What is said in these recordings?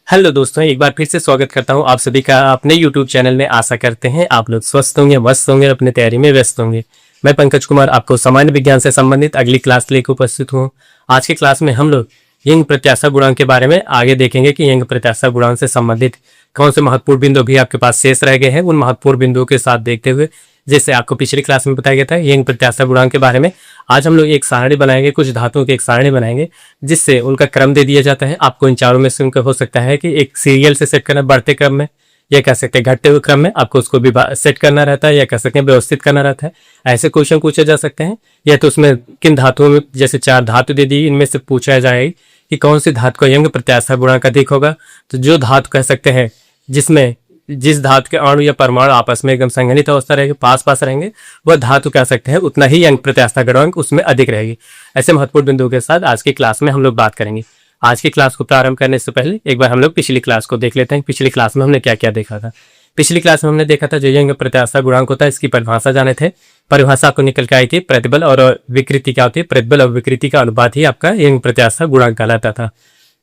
Hello दोस्तों, एक बार फिर से स्वागत करता हूं आप सभी का अपने यूट्यूब चैनल में। आशा करते हैं आप लोग स्वस्थ होंगे, मस्त होंगे, अपने तैयारी में व्यस्त होंगे। मैं पंकज कुमार आपको सामान्य विज्ञान से संबंधित अगली क्लास लेकर उपस्थित हूं। आज की क्लास में हम लोग यंग प्रत्याशा गुणांक के बारे में आगे देखेंगे कि यंग प्रत्याशा गुणांक से संबंधित कौन से महत्वपूर्ण बिंदु भी आपके पास शेष रह गए हैं। उन महत्वपूर्ण बिंदुओं के साथ देखते हुए, जैसे आपको पिछली क्लास में बताया गया था यंग प्रत्याशा गुणांक के बारे में, आज हम लोग एक सारणी बनाएंगे, कुछ धातुओं की एक सारणी बनाएंगे जिससे उनका क्रम दे दिया जाता है। आपको इन चारों में से उनका हो सकता है कि एक सीरियल से सेट करना, बढ़ते क्रम में, या कह सकते हैं घटते हुए क्रम में आपको उसको भी सेट करना रहता है, या कह सकते हैं व्यवस्थित करना रहता है। ऐसे क्वेश्चन पूछे जा सकते हैं। या तो उसमें किन धातुओं में, जैसे 4 धातु दे दी, इनमें से पूछा जाए कि कौन सी धातु का यंग प्रत्याशा गुणांक अधिक होगा। तो जो धातु कह सकते हैं जिसमें जिस धातु के अणु या परमाणु आपस में एकदम संघनित अवस्था रहेगी, पास पास रहेंगे, वह धातु कह सकते हैं उतना ही यंग प्रत्याशा गुणांक उसमें अधिक रहेगी। ऐसे महत्वपूर्ण बिंदुओं के साथ आज की क्लास में हम लोग बात करेंगे। आज की क्लास को प्रारंभ करने से पहले एक बार हम लोग पिछली क्लास को देख लेते हैं। पिछली क्लास में हमने क्या क्या देखा था। पिछली क्लास में हमने देखा था जो यंग प्रत्याशा गुणांक होता है, इसकी परिभाषा जाने थे। परिभाषा को निकल के आई थी प्रतिबल और विकृति क्या होती है, प्रतिबल और विकृति का अनुपात ही आपका यंग प्रत्याशा गुणांक कहलाता था।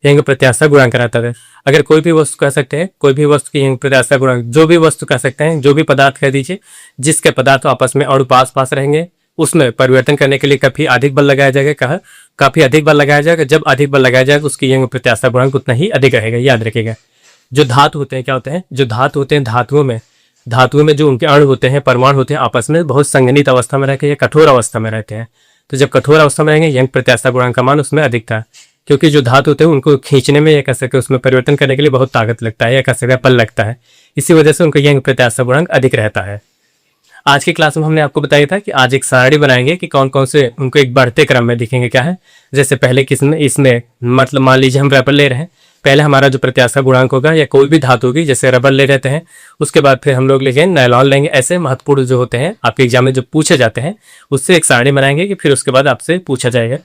यंग प्रत्याशा गुणांक कहलाता है। अगर कोई भी वस्तु कह सकते हैं, कोई भी वस्तु की यंग प्रत्याशा गुणांक, जो भी वस्तु कह सकते हैं, जो भी पदार्थ कह दीजिए जिसके पदार्थ आपस में अणु पास पास रहेंगे, उसमें परिवर्तन करने के लिए काफी अधिक बल लगाया जाएगा। कहा काफी अधिक बल लगाया जाएगा। जब अधिक बल लगाया जाएगा उसकी यंग प्रत्याशा गुणांक उतना ही अधिक रहेगा, याद रखिएगा। जो धातु होते हैं क्या होते हैं, जो धातु होते हैं, धातुओं में जो उनके अणु होते हैं, परमाणु होते हैं, आपस में बहुत संघनित अवस्था में रहते हैं या कठोर अवस्था में रहते हैं। तो जब कठोर अवस्था में रहेंगे यंग प्रत्याशा गुणांक का मान उसमें अधिक था, क्योंकि जो धातु होते हैं उनको खींचने में या कह सकते हैं उसमें परिवर्तन करने के लिए बहुत ताकत लगता है या कह सकते हैं बल लगता है। इसी वजह से उनका यंग प्रत्याशा गुणांक अधिक रहता है। आज की क्लास में हमने आपको बताया था कि आज एक सारणी बनाएंगे कि कौन कौन से उनको एक बढ़ते क्रम में दिखेंगे। क्या है, जैसे पहले किसमें, इसमें मतलब मान लीजिए हम रबर ले रहे हैं। पहले हमारा जो प्रत्याशा गुणांक होगा या कोई भी धातु होगी, जैसे रबर ले रहते हैं, उसके बाद फिर हम लोग लेंगे नायलॉन लेंगे। ऐसे महत्वपूर्ण जो होते हैं आपके एग्जाम में जो पूछे जाते हैं उससे एक सारणी बनाएंगे कि फिर उसके बाद आपसे पूछा जाएगा।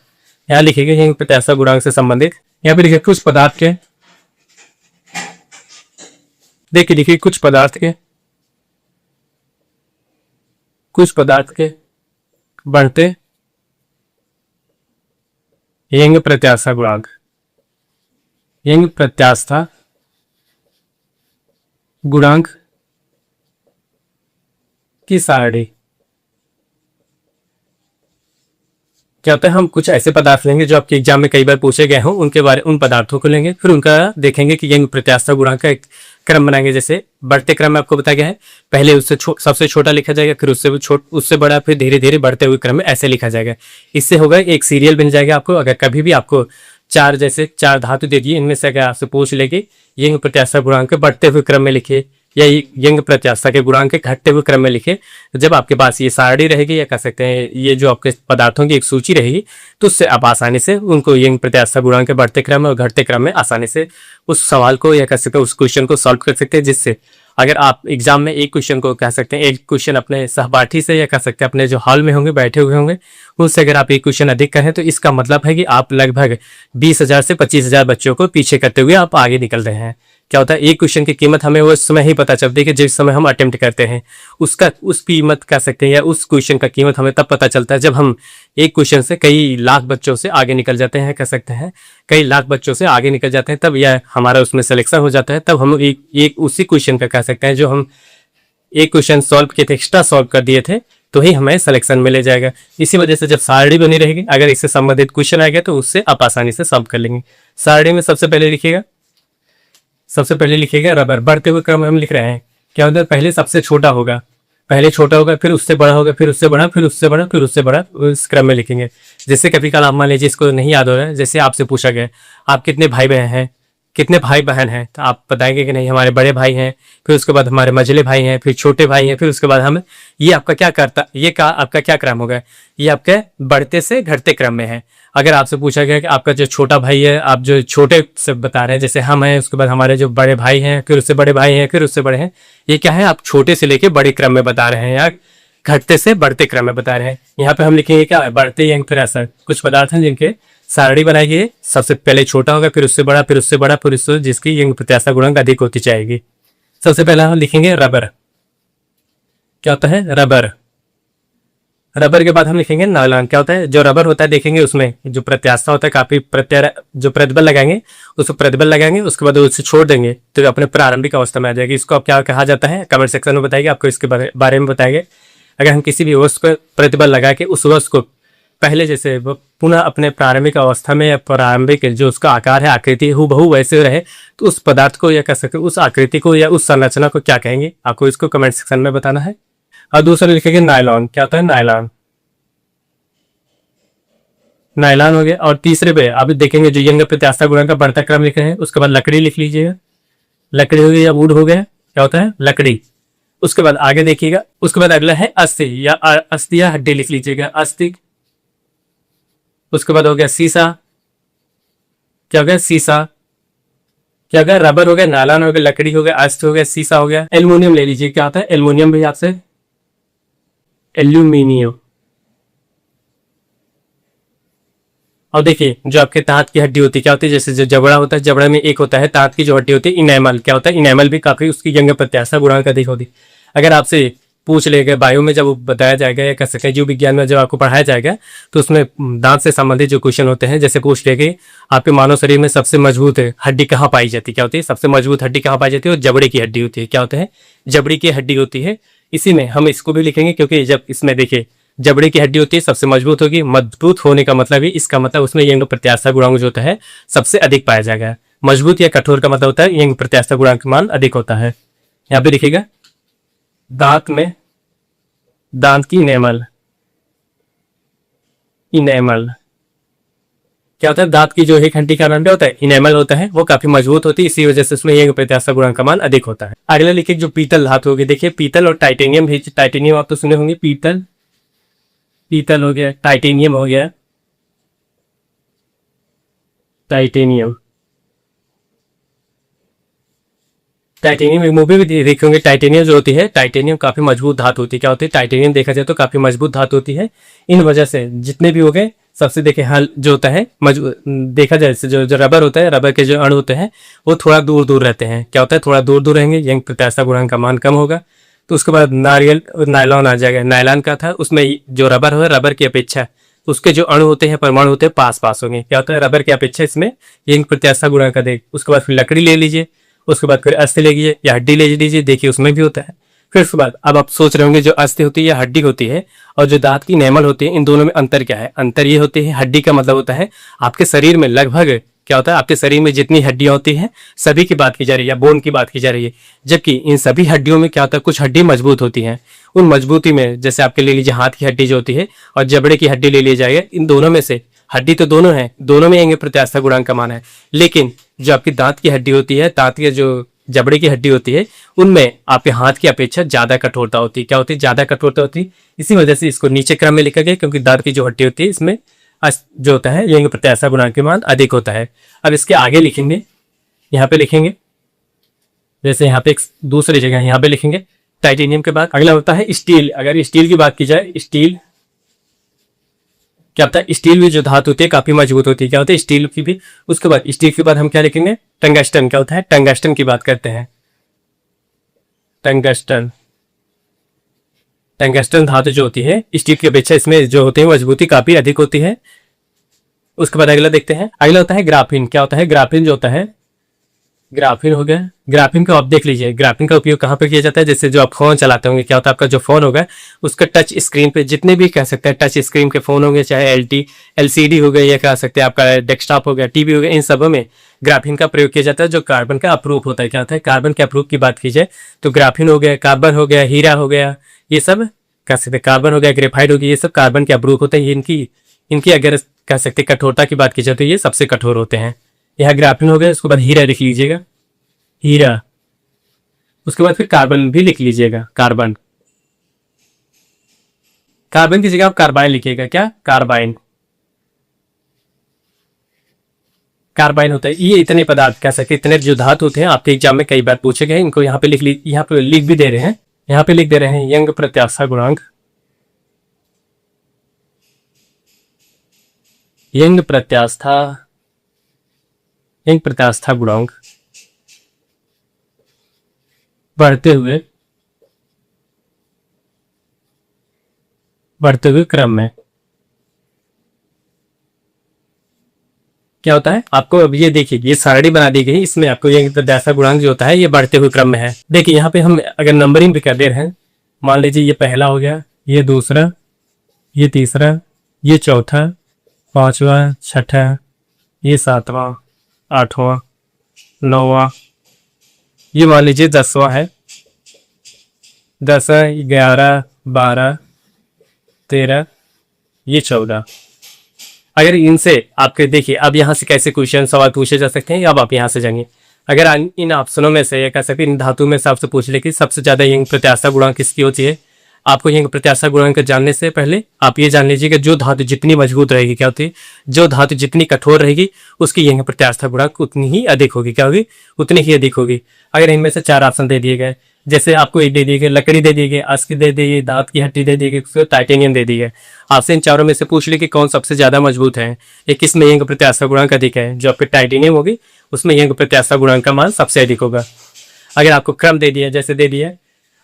यहाँ लिखिएगा यंग प्रत्याशा गुणांक से संबंधित, यहाँ पे लिखिए कुछ पदार्थ के, देखिए लिखिए कुछ पदार्थ के बढ़ते यंग प्रत्याशा गुणांक, यंग प्रत्याशा गुणांक की सारणी। क्या होता है, हम कुछ ऐसे पदार्थ लेंगे जो आपके एग्जाम में कई बार पूछे गए हों, उन पदार्थों को लेंगे, फिर उनका देखेंगे कि यंग प्रत्याशा गुणांक का एक क्रम बनाएंगे। जैसे बढ़ते क्रम में आपको बताया गया है, पहले उससे सबसे छोटा लिखा जाएगा, फिर उससे बड़ा, फिर धीरे धीरे बढ़ते हुए क्रम में ऐसे लिखा जाएगा। इससे होगा एक सीरियल बन जाएगा आपको। अगर कभी भी आपको चार धातु दे दिए, इनमें से अगर आपसे पूछ लेगी यंग प्रत्याशा गुणांक के बढ़ते हुए क्रम में लिखिए या यंग प्रत्याशा के गुणांक के घटते हुए क्रम में लिखे, तो जब आपके पास ये सारणी रहेगी या कह सकते हैं ये जो आपके पदार्थों की एक सूची रहेगी, तो उससे आप आसानी से उनको यंग प्रत्याशा गुणांक के बढ़ते क्रम और घटते क्रम में आसानी से उस सवाल को या कह सकते हैं उस क्वेश्चन को सॉल्व कर सकते हैं। जिससे अगर आप एग्जाम में एक क्वेश्चन को कह सकते हैं, एक क्वेश्चन अपने सहपाठी से या कह सकते हैं अपने जो हॉल में होंगे, बैठे हुए होंगे, उससे अगर आप एक क्वेश्चन अधिक करें तो इसका मतलब है कि आप लगभग 20,000 से 25,000 बच्चों को पीछे करते हुए आप आगे निकल रहे हैं। क्या होता है, एक क्वेश्चन की कीमत हमें उस समय ही पता चलती है कि जिस समय हम अटेम्प्ट करते हैं, उस कीमत कह सकते हैं या उस क्वेश्चन का कीमत हमें तब पता चलता है जब हम एक क्वेश्चन से कई लाख बच्चों से आगे निकल जाते हैं, कह सकते हैं कई लाख बच्चों से आगे निकल जाते हैं, तब यह हमारा उसमें सिलेक्शन हो जाता है। तब हम एक उसी क्वेश्चन का कह सकते हैं जो हम एक क्वेश्चन सॉल्व किए थे, एक्स्ट्रा सॉल्व कर दिए थे, तो ही हमें सिलेक्शन में ले जाएगा। इसी वजह से जब सारणी बनी रहेगी, अगर इससे संबंधित क्वेश्चन आएगा तो उससे आप आसानी से सॉल्व कर लेंगे। सारणी में सबसे पहले लिखिएगा रबर। बढ़ते हुए क्रम हम लिख रहे हैं। क्या होता है, पहले सबसे छोटा होगा, फिर उससे बड़ा होगा, फिर उससे बड़ा, फिर उससे बड़ा, फिर उससे बड़ा, उस क्रम में लिखेंगे। जैसे कभी कल आप मान लीजिए इसको नहीं याद हो रहा है, जैसे आपसे पूछा गया आप कितने भाई बहन हैं, तो आप बताएंगे कि नहीं हमारे बड़े भाई हैं, फिर उसके बाद हमारे मझले भाई हैं, फिर छोटे भाई हैं, फिर उसके बाद हम, ये आपका क्या क्रम होगा, ये आपके बढ़ते से घटते क्रम में है। अगर आपसे पूछा गया कि आपका जो छोटा भाई है, आप जो छोटे से बता रहे हैं, जैसे हम हैं, उसके बाद हमारे जो बड़े भाई हैं, फिर उससे बड़े भाई हैं, फिर उससे बड़े हैं, ये क्या है, आप छोटे से लेके बड़े क्रम में बता रहे हैं या घटते से बढ़ते क्रम में बता रहे हैं। यहाँ पे हम लिखेंगे क्या, बढ़ते यंग प्रत्याशा। कुछ पदार्थ हैं जिनके सारणी बनाएगी, सबसे पहले छोटा होगा, फिर उससे बड़ा, फिर उससे बड़ा, फिर उससे जिसकी यंग प्रत्याशा गुणांक अधिक होती जाएगी। सबसे पहले हम लिखेंगे रबर। क्या होता है, रबर। रबर के बाद हम लिखेंगे नायलॉन। क्या होता है, जो रबर होता है देखेंगे उसमें जो प्रत्यास्था होता है, काफी प्रत्यार जो प्रतिबल लगाएंगे उसको प्रतिबल लगाएंगे, उसके बाद उसे छोड़ देंगे तो अपने प्रारंभिक अवस्था में आ जाएगी। इसको अब क्या कहा जाता है, कमेंट सेक्शन में बताइए, आपको इसके बारे में बताएंगे। अगर हम किसी भी वस्तु पर प्रतिबल लगा के उस वस्तु को पहले जैसे वो पुनः अपने प्रारंभिक अवस्था में या प्रारंभिक जो उसका आकार है, आकृति हूबहू वैसे रहे, तो उस पदार्थ को या कह सकते उस आकृति को या उस संरचना को क्या कहेंगे, आपको इसको कमेंट सेक्शन में बताना है। और दूसरा लिखेंगे नायलॉन। क्या होता है नायलॉन, नायलॉन हो गया। और तीसरे पे आप देखेंगे जो यंग प्रत्यास्था गुणन का बढ़ता क्रम लिख रहे हैं, उसके बाद लकड़ी लिख लीजिएगा। लकड़ी हो गई या वुड हो गया, क्या होता है लकड़ी। उसके बाद आगे देखिएगा, उसके बाद अगला है अस्थि या अस्थि या हड्डी लिख लीजिएगा, अस्थि। उसके बाद हो गया शीशा, क्या हो गया शीशा। क्या हो गया रबर हो गया, नायलॉन हो गया, लकड़ी हो गया, अस्थि हो गया, शीशा हो गया। एल्यूमिनियम ले लीजिए, क्या होता है एल्यूमिनियम भी आपसे, एल्यूमिनियम। और देखिए जो आपके दांत की हड्डी होती है क्या होती है, जैसे जो जबड़ा होता है, जबड़ा में एक होता है दांत की जो हड्डी होती है इनेमल। क्या होता है इनेमल भी काफी उसकी यंग प्रत्याशा गुणांक अधिक होती है। अगर आपसे पूछ लेगा बायो में जब बताया जाएगा या कह सके जीव विज्ञान में जब आपको पढ़ाया जाएगा, तो उसमें दांत से संबंधित जो क्वेश्चन होते हैं, जैसे पूछ लेंगे आपके मानव शरीर में सबसे मजबूत हड्डी कहाँ पाई जाती है, क्या होती है सबसे मजबूत हड्डी कहाँ पाई जाती है, और जबड़े की हड्डी होती है। क्या होता है जबड़ी की हड्डी होती है। इसी में हम इसको भी लिखेंगे क्योंकि जब इसमें देखिए जबड़े की हड्डी होती है सबसे मजबूत होगी, मजबूत होने का मतलब ही इसका मतलब उसमें यंग प्रत्याशा गुणांक जो होता है सबसे अधिक पाया जाएगा। मजबूत या कठोर का मतलब होता है यंग प्रत्याशा गुणांक मान अधिक होता है। यहाँ पे देखिएगा दांत में, दांत की इनेमल, इनेमल क्या होता है दांत की जो एक हड्डी का नाम क्या होता है इनेमल होता है, वो काफी मजबूत होती है, इसी वजह से उसमें यंग प्रत्याशा गुणांक का मान अधिक होता है। अगला लिखिए जो पीतल धातु होगी, देखिए पीतल और टाइटेनियम भी, टाइटेनियम आप तो सुने होंगे, पीतल, पीतल हो गया, टाइटेनियम हो गया, टाइटेनियम। टाइटेनियम एक मूवी भी देखे होंगे, टाइटेनियम जो होती है, टाइटेनियम काफी मजबूत धातु होती है। क्या होती है टाइटेनियम देखा जाए तो काफी मजबूत धातु होती है। इन वजह से जितने भी हो गए सबसे देखे हल जो होता है मजबूत, देखा जाए जो जो रबर होता है, रबर के जो अणु होते हैं वो थोड़ा दूर दूर रहते हैं। क्या होता है थोड़ा दूर दूर रहेंगे, यंग प्रत्याशा गुणांक का मान कम होगा। तो उसके बाद नारियल नायलॉन आ जाएगा। नायलॉन का था, उसमें जो रबर है रबर की अपेक्षा उसके जो अणु होते हैं परमाणु होते हैं पास पास होंगे। क्या होता है रबर की अपेक्षा इसमें यंग प्रत्याशा गुणांक का देख। उसके बाद फिर लकड़ी ले लीजिए, उसके बाद फिर अस्थि ले लीजिए या हड्डी ले लीजिए, देखिए उसमें भी होता है। फिर उसके बाद अब आप सोच रहे होंगे जो अस्थि होती है या हड्डी होती है और जो दांत की नेमल होती है, इन दोनों में अंतर क्या है। अंतर ये होती है हड्डी का मतलब होता है आपके शरीर में लगभग क्या होता है आपके शरीर में जितनी हड्डियां होती हैं सभी की बात की जा रही है या बोन की बात की जा रही है, जबकि इन सभी हड्डियों में क्या होता है कुछ हड्डी मजबूत होती हैं। उन मजबूती में जैसे आपके ले लीजिए हाथ की हड्डी जो होती है और जबड़े की हड्डी ले ली जाएगा, इन दोनों में से हड्डी तो दोनों है, दोनों में यंग प्रत्याशा गुणांक का मान है, लेकिन जो आपकी दांत की हड्डी होती है, दांत की जो जबड़े की हड्डी होती है, उनमें आपके हाथ की अपेक्षा ज्यादा कठोरता होती है। क्या होती है ज्यादा कठोरता होती है। इसी वजह से इसको नीचे क्रम में लिखा गया क्योंकि दांत की जो हड्डी होती है इसमें जो होता है यंग प्रत्याशा गुणांक के मान अधिक होता है। अब इसके आगे लिखेंगे, यहाँ पे लिखेंगे जैसे यहाँ पे एक दूसरी जगह यहाँ पे लिखेंगे टाइटेनियम के बाद अगला होता है स्टील। अगर स्टील की बात की जाए, स्टील क्या होता है स्टील भी जो धातु होती है काफी मजबूत होती है। क्या होता है स्टील की भी। उसके बाद स्टील के बाद हम क्या लिखेंगे टंगस्टन। क्या होता है टंगस्टन की बात करते हैं, टंगस्टन। टंगस्टन धातु जो होती है स्टील की अपेक्षा इसमें जो होती है मजबूती काफी अधिक होती है। उसके बाद अगला देखते हैं, अगला होता है ग्राफीन। क्या होता है ग्राफीन जो होता है, ग्राफीन हो गया। ग्राफीन को आप देख लीजिए, ग्राफीन का उपयोग कहाँ पे किया जाता है, जैसे जो आप फोन चलाते होंगे, क्या होता है आपका जो फोन होगा उसका टच स्क्रीन पे जितने भी कह सकते हैं टच स्क्रीन के फोन होंगे, चाहे एलसीडी हो गया या कह सकते हैं आपका डेस्कटॉप हो गया, टीवी हो गया, इन सब में ग्राफीन का प्रयोग किया जाता है जो कार्बन का अप्रूप होता है। क्या होता है कार्बन के अप्रूप की बात की जाए तो ग्राफीन हो गया, कार्बन हो गया, हीरा हो गया, ये सब कह सकते हैं कार्बन हो गया, ग्रेफाइट हो गया, ये सब कार्बन के अप्रूप होते हैं। इनकी इनकी अगर कह सकते कठोरता की बात की जाए तो ये सबसे कठोर होते हैं। यहाँ ग्राफीन हो गया, उसके बाद हीरा लिख लीजिएगा, हीरा। उसके बाद फिर कार्बन भी लिख लीजिएगा, कार्बन। कार्बन की जगह आप कार्बाइन लिखिएगा, क्या कार्बाइन, कार्बाइन होता है। ये इतने पदार्थ कह सकते इतने जो धातु होते हैं आपके एग्जाम में कई बार पूछे गए, इनको यहाँ पे यहाँ पे लिख भी दे रहे हैं, यहाँ पे लिख दे रहे हैं यंग प्रत्याशा गुणांक, यंग प्रत्यास्था, यंग प्रत्यास्था गुणांक बढ़ते हुए बढ़ते हुए क्रम में। क्या होता है आपको, अब ये देखिए ये सारणी बना दी गई, इसमें आपको ये प्रत्याशा गुणांक जो होता है ये बढ़ते हुए क्रम में है। देखिए यहाँ पे हम अगर नंबरिंग भी कर दे रहे हैं, मान लीजिए ये पहला हो गया, ये दूसरा, ये तीसरा, ये चौथा, पांचवा, छठा, ये सातवां, आठवां, नौवां, ये मान लीजिए 10वां है, 10, 11, 12, 13, ये 14। अगर इनसे आपके देखिए अब यहाँ से कैसे क्वेश्चन सवाल पूछे जा सकते हैं, अब आप यहाँ से जाएंगे। अगर इन ऑप्शनों में से या कह सकते इन धातु में से आपसे पूछ ले कि सबसे ज्यादा यंग प्रत्याशा गुणांक किसकी होती है, आपको यंग प्रत्याशा गुणांक जानने से पहले आप ये जान लीजिए कि जो धातु जितनी मजबूत रहेगी क्या होती है, जो धातु जितनी कठोर रहेगी उसकी यंग प्रत्याशा गुणांक उतनी ही अधिक होगी। क्या होगी? उतनी ही अधिक होगी। अगर इनमें से 4 ऑप्शन दे दिए गए, जैसे आपको एक दे दिए गए लकड़ी दे दी गई, अस्क दे दी गई, दांत की हड्डी दे दी गई, टाइटेनियम दे दी है, आपसे इन चारों में से पूछ ली कि कौन सबसे ज्यादा मजबूत है, ये किसमें यंग प्रत्याशा गुणांक अधिक है, जो आपके टाइटेनियम होगी उसमें यंग प्रत्याशा गुणांक का मान सबसे अधिक होगा। अगर आपको क्रम दे दिया, जैसे दे दिया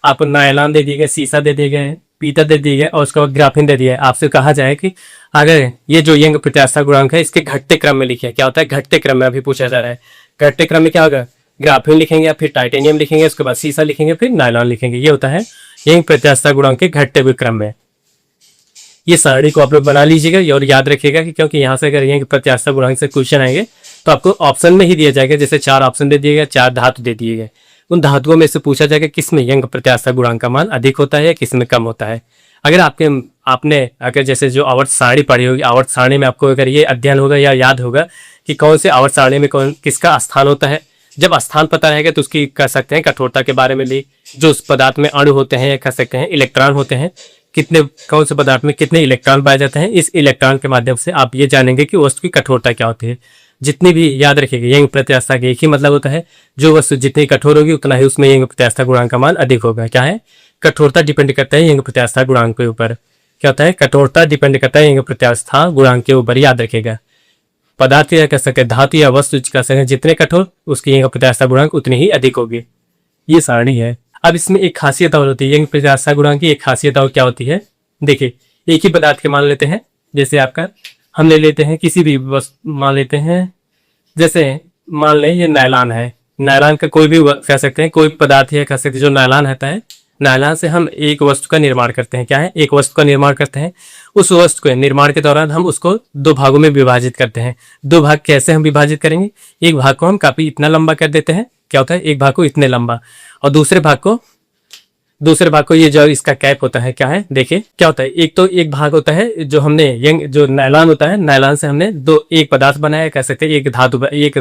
आपको नायलॉन दे दिए गए, शीशा दे दिए गए, पीतल दे दिए गए और उसके बाद ग्राफीन दे दिया है, आपसे कहा जाए कि अगर ये जो यंग प्रत्याशा गुणांक है इसके घटते क्रम में लिखिए। क्या होता है? घटते क्रम में अभी पूछा जा रहा है। घटते क्रम में क्या होगा? ग्राफीन लिखेंगे, फिर टाइटेनियम लिखेंगे, उसके बाद शीशा लिखेंगे, फिर नायलॉन लिखेंगे। ये होता है यंग प्रत्याशा गुणांक के घटते हुए क्रम में। ये सारणी को आप लोग बना लीजिएगा और याद रखिएगा कि क्योंकि यहाँ से अगर यंग प्रत्याशा गुणांक से क्वेश्चन आएंगे तो आपको ऑप्शन में ही दिया जाएगा, जैसे 4 ऑप्शन दे दिए गए, 4 धातु दे दिए गए, उन धातुओं में से पूछा जाएगा किसमें यंग प्रत्याशा गुणांक का मान अधिक होता है या किसमें कम होता है। अगर आपने अगर जैसे जो आवर्त सारणी पढ़ी होगी, आवर्त सारणी में आपको अगर ये अध्ययन होगा या याद होगा कि कौन से आवर्त सारणी में कौन किसका स्थान होता है, जब स्थान पता रहेगा तो उसकी कह सकते हैं कठोरता के बारे में ली, जो उस पदार्थ में अणु होते हैं या कह सकते हैं इलेक्ट्रॉन होते हैं, कितने कौन से पदार्थ में कितने इलेक्ट्रॉन पाए जाते हैं, इस इलेक्ट्रॉन के माध्यम से आप ये जानेंगे कि वस्तु की कठोरता क्या होती है। जितनी भी याद रखिएगा यंग प्रत्याशा का एक ही मतलब होता है, जो वस्तु जितनी कठोर होगी उतना ही उसमें यंग प्रत्याशा गुणांक का मान अधिक होगा। क्या है? कठोरता डिपेंड करता है यंग प्रत्याशा गुणांक के ऊपर। क्या होता है? कठोरता डिपेंड करता है यंग प्रत्याशा गुणांक के ऊपर, याद रखिएगा। पदार्थ या कह सकते धातु या वस्तु कह सकते जितने कठोर उसकी यंग प्रत्याशा गुणांक उतनी ही अधिक होगी। ये सारणी है। अब इसमें एक खासियत और होती है, यंग प्रत्याशा गुणांक की एक खासियत और क्या होती है, देखिए एक ही पदार्थ के मान लेते हैं, जैसे आपका हम ले लेते हैं किसी भी वस्तु मान लेते हैं, जैसे मान लें ये नायलॉन है, नायलॉन का कोई भी कह सकते हैं कोई पदार्थ है कह सकते जो नायलॉन रहता है, नायलॉन से हम एक वस्तु का निर्माण करते हैं। क्या है? एक वस्तु का निर्माण करते हैं। उस वस्तु के निर्माण के दौरान हम उसको 2 भागों में विभाजित करते हैं। 2 भाग कैसे हम विभाजित करेंगे? एक भाग को हम काफी इतना लंबा कर देते हैं, क्या होता है एक भाग को इतने लंबा, और दूसरे भाग को ये जो इसका कैप होता है, क्या है देखिए क्या होता है, एक तो एक भाग होता है जो हमने यंग जो नायलॉन होता है, नायलॉन से हमने एक पदार्थ बनाया कह सकते हैं, एक धातु, एक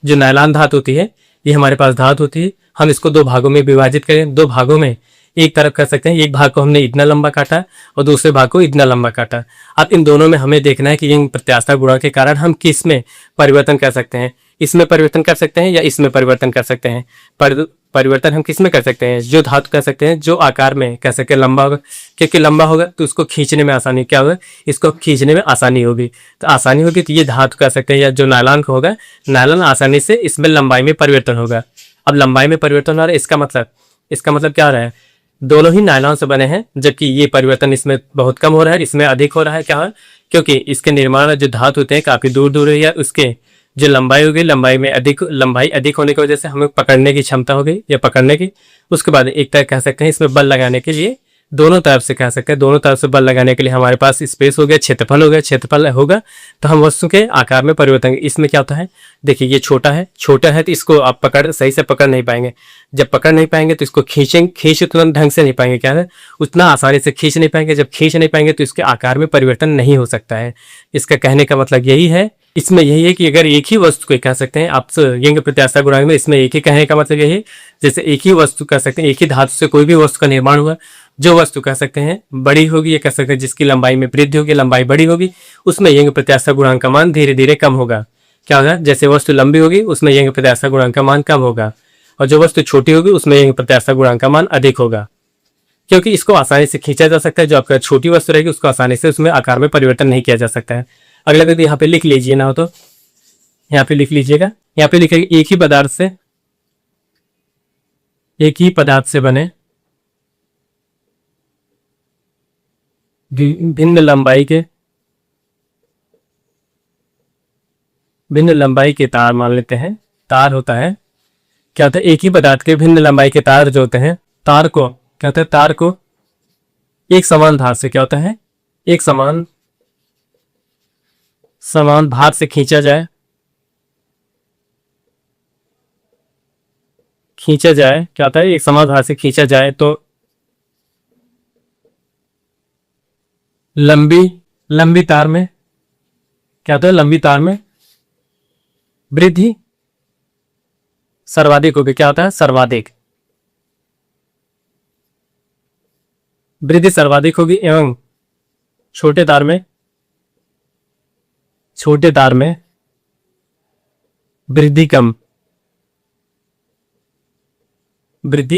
जो नायलॉन धातु होती है ये हमारे पास धातु होती है, हम इसको 2 भागों में विभाजित करें। 2 भागों में एक तरफ कर सकते हैं, एक भाग को हमने इतना लंबा काटा और दूसरे भाग को इतना लंबा काटा। अब इन दोनों में हमें देखना है कि यंग प्रत्याशा गुणांक के कारण हम किस में परिवर्तन कर सकते हैं, इसमें परिवर्तन कर सकते हैं या इसमें परिवर्तन कर सकते हैं। परिवर्तन हम किस में कर सकते हैं? जो धातु कर सकते हैं जो आकार में कह सकते हैं लंबा होगा, क्योंकि लंबा होगा तो उसको खींचने में आसानी, क्या होगा इसको खींचने में आसानी होगी, तो आसानी होगी तो ये धातु कर सकते हैं या जो नायलॉन का होगा, नायलॉन आसानी से इसमें लंबाई में परिवर्तन होगा। अब लंबाई में परिवर्तन हो रहा है, इसका मतलब क्या हो रहा है, दोनों ही नायलॉन से बने हैं, जबकि ये परिवर्तन इसमें बहुत कम हो रहा है, इसमें अधिक हो रहा है। क्या है? क्योंकि इसके निर्माण जो धातु होते हैं काफी दूर दूर है, या उसके जो लंबाई होगी लंबाई अधिक होने की वजह से हमें पकड़ने की क्षमता हो गई या पकड़ने की, उसके बाद एक तरह कह सकते हैं इसमें बल लगाने के लिए दोनों तरफ से कह सकते हैं, दोनों तरफ से बल लगाने के लिए हमारे पास स्पेस हो गया, क्षेत्रफल हो गया, क्षेत्रफल होगा तो हम वस्तु के आकार में परिवर्तन। इसमें क्या होता है देखिए ये छोटा है तो इसको आप सही से पकड़ नहीं पाएंगे, जब पकड़ नहीं पाएंगे तो इसको खींच उतना ढंग से नहीं पाएंगे, क्या है उतना आसानी से खींच नहीं पाएंगे, जब खींच नहीं पाएंगे तो इसके आकार में परिवर्तन नहीं हो सकता है। इसका कहने का मतलब यही है, इसमें यही है कि अगर एक ही वस्तु को कह सकते हैं आप यंग प्रत्याशा गुणांक में, इसमें एक ही कहने का मतलब यही है, जैसे एक ही वस्तु कह सकते हैं एक ही धातु से कोई भी वस्तु का निर्माण हुआ, जो वस्तु कह सकते हैं बड़ी होगी, ये कह सकते हैं जिसकी लंबाई में वृद्धि होगी, लंबाई बड़ी होगी, उसमें यंग प्रत्याशा गुणांक का मान धीरे धीरे कम होगा। क्या होगा? जैसे वस्तु लंबी होगी उसमें यंग प्रत्याशा गुणांक का मान कम होगा, और जो वस्तु छोटी होगी उसमें यंग प्रत्याशा गुणांक का मान अधिक होगा, क्योंकि इसको आसानी से खींचा जा सकता है। जो आपका छोटी वस्तु रहेगी उसको आसानी से उसमें आकार में परिवर्तन नहीं किया जा सकता है। अगला व्यक्ति यहाँ पे लिख लीजिए, ना हो तो यहाँ पे लिख लीजिएगा, यहाँ पे लिखेगा एक ही पदार्थ से बने भिन्न लंबाई के तार मान लेते हैं। तार होता है, क्या होता है, एक ही पदार्थ के भिन्न लंबाई के तार जो होते हैं, तार को क्या होता है, तार को एक समान धार से क्या होता है, एक समान भार से खींचा जाए, क्या होता है, एक समान धार से खींचा जाए तो लंबी तार में क्या होता है, लंबी तार में वृद्धि सर्वाधिक होगी। क्या होता है, सर्वाधिक, वृद्धि सर्वाधिक होगी एवं छोटे तार में वृद्धि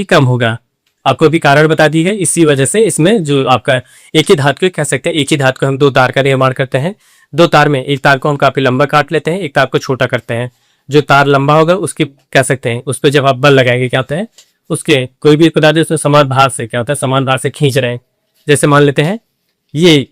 कम होगा। आपको भी कारण बता दी है। इसी वजह से इसमें जो आपका एक ही धातु को कह सकते हैं, एक ही धातु को हम दो तार का निर्माण करते हैं। दो तार में एक तार को हम काफी लंबा काट लेते हैं, एक तार को छोटा करते हैं। जो तार लंबा होगा उसकी कह सकते हैं, उस पर जब आप बल लगाएंगे क्या होता है, उसके कोई भी पदार्थ उसमें समान भार से क्या होता है, समान भार से खींच रहे हैं। जैसे मान लेते हैं ये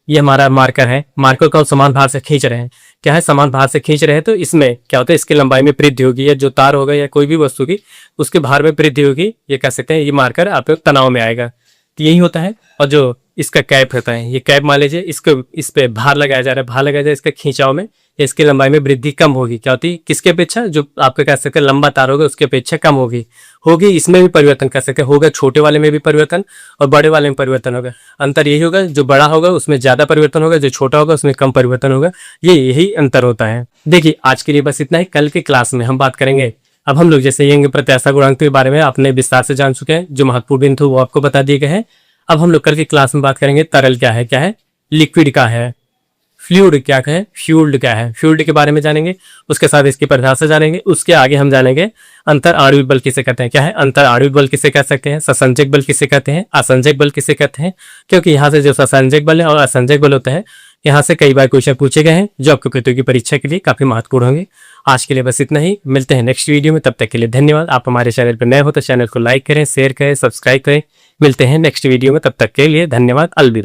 हमारा मार्कर है, मार्कर को हम समान भार से खींच रहे हैं। क्या है, समान भार से खींच रहे हैं तो इसमें क्या होता है, इसकी लंबाई में वृद्धि होगी, या जो तार होगा या कोई भी वस्तु की उसके भार में वृद्धि होगी। ये कह सकते हैं ये मार्कर आप तनाव में आएगा, तो यही होता है। और जो इसका कैप होता है, ये कैप मान लीजिए, इसको इस पे भार लगाया जा रहा है, भार लगाया जा रहा है, इसके खींचाव में इसकी लंबाई में वृद्धि कम होगी। क्या होती है, किसके अपेक्षा, जो आपका कह सकते हैं लंबा तार होगा उसके अपेक्षा कम होगी। इसमें भी परिवर्तन कर सकते होगा, छोटे वाले में भी परिवर्तन और बड़े वाले में परिवर्तन होगा। अंतर यही होगा, जो बड़ा होगा उसमें ज्यादा परिवर्तन होगा, जो छोटा होगा उसमें कम परिवर्तन होगा। यही अंतर होता है। देखिए आज के लिए बस इतना ही। कल के क्लास में हम बात करेंगे, अब हम लोग जैसे यंग प्रत्याशा गुणांक के बारे में आपने विस्तार से जान चुके हैं, जो महत्वपूर्ण बिंदु वो आपको बता दिए गए हैं। अब हम लोग कल की क्लास में बात करेंगे तरल क्या है, लिक्विड क्या है, फ्लूइड क्या है, फ्यूल्ड क्या है, फ्यूल्ड के बारे में जानेंगे। उसके साथ इसकी परिभाषा जानेंगे। उसके आगे हम जानेंगे अंतर आणविक बल किसे कहते हैं। क्या है, अंतर आणविक बल किसे कह सकते हैं, ससंजक बल किसे कहते हैं, असंजक बल किसे कहते हैं। क्योंकि यहाँ से जो ससंजक बल है और असंजक बल होता है, यहाँ से कई बार क्वेश्चन पूछे गए हैं जो आपको प्रतियोगी परीक्षा के लिए काफी महत्वपूर्ण होंगे। आज के लिए बस इतना ही। मिलते हैं नेक्स्ट वीडियो में, तब तक के लिए धन्यवाद। आप हमारे चैनल पर नए हो तो चैनल को लाइक करें, शेयर करें, सब्सक्राइब करें। मिलते हैं नेक्स्ट वीडियो में, तब तक के लिए धन्यवाद। अलविदा।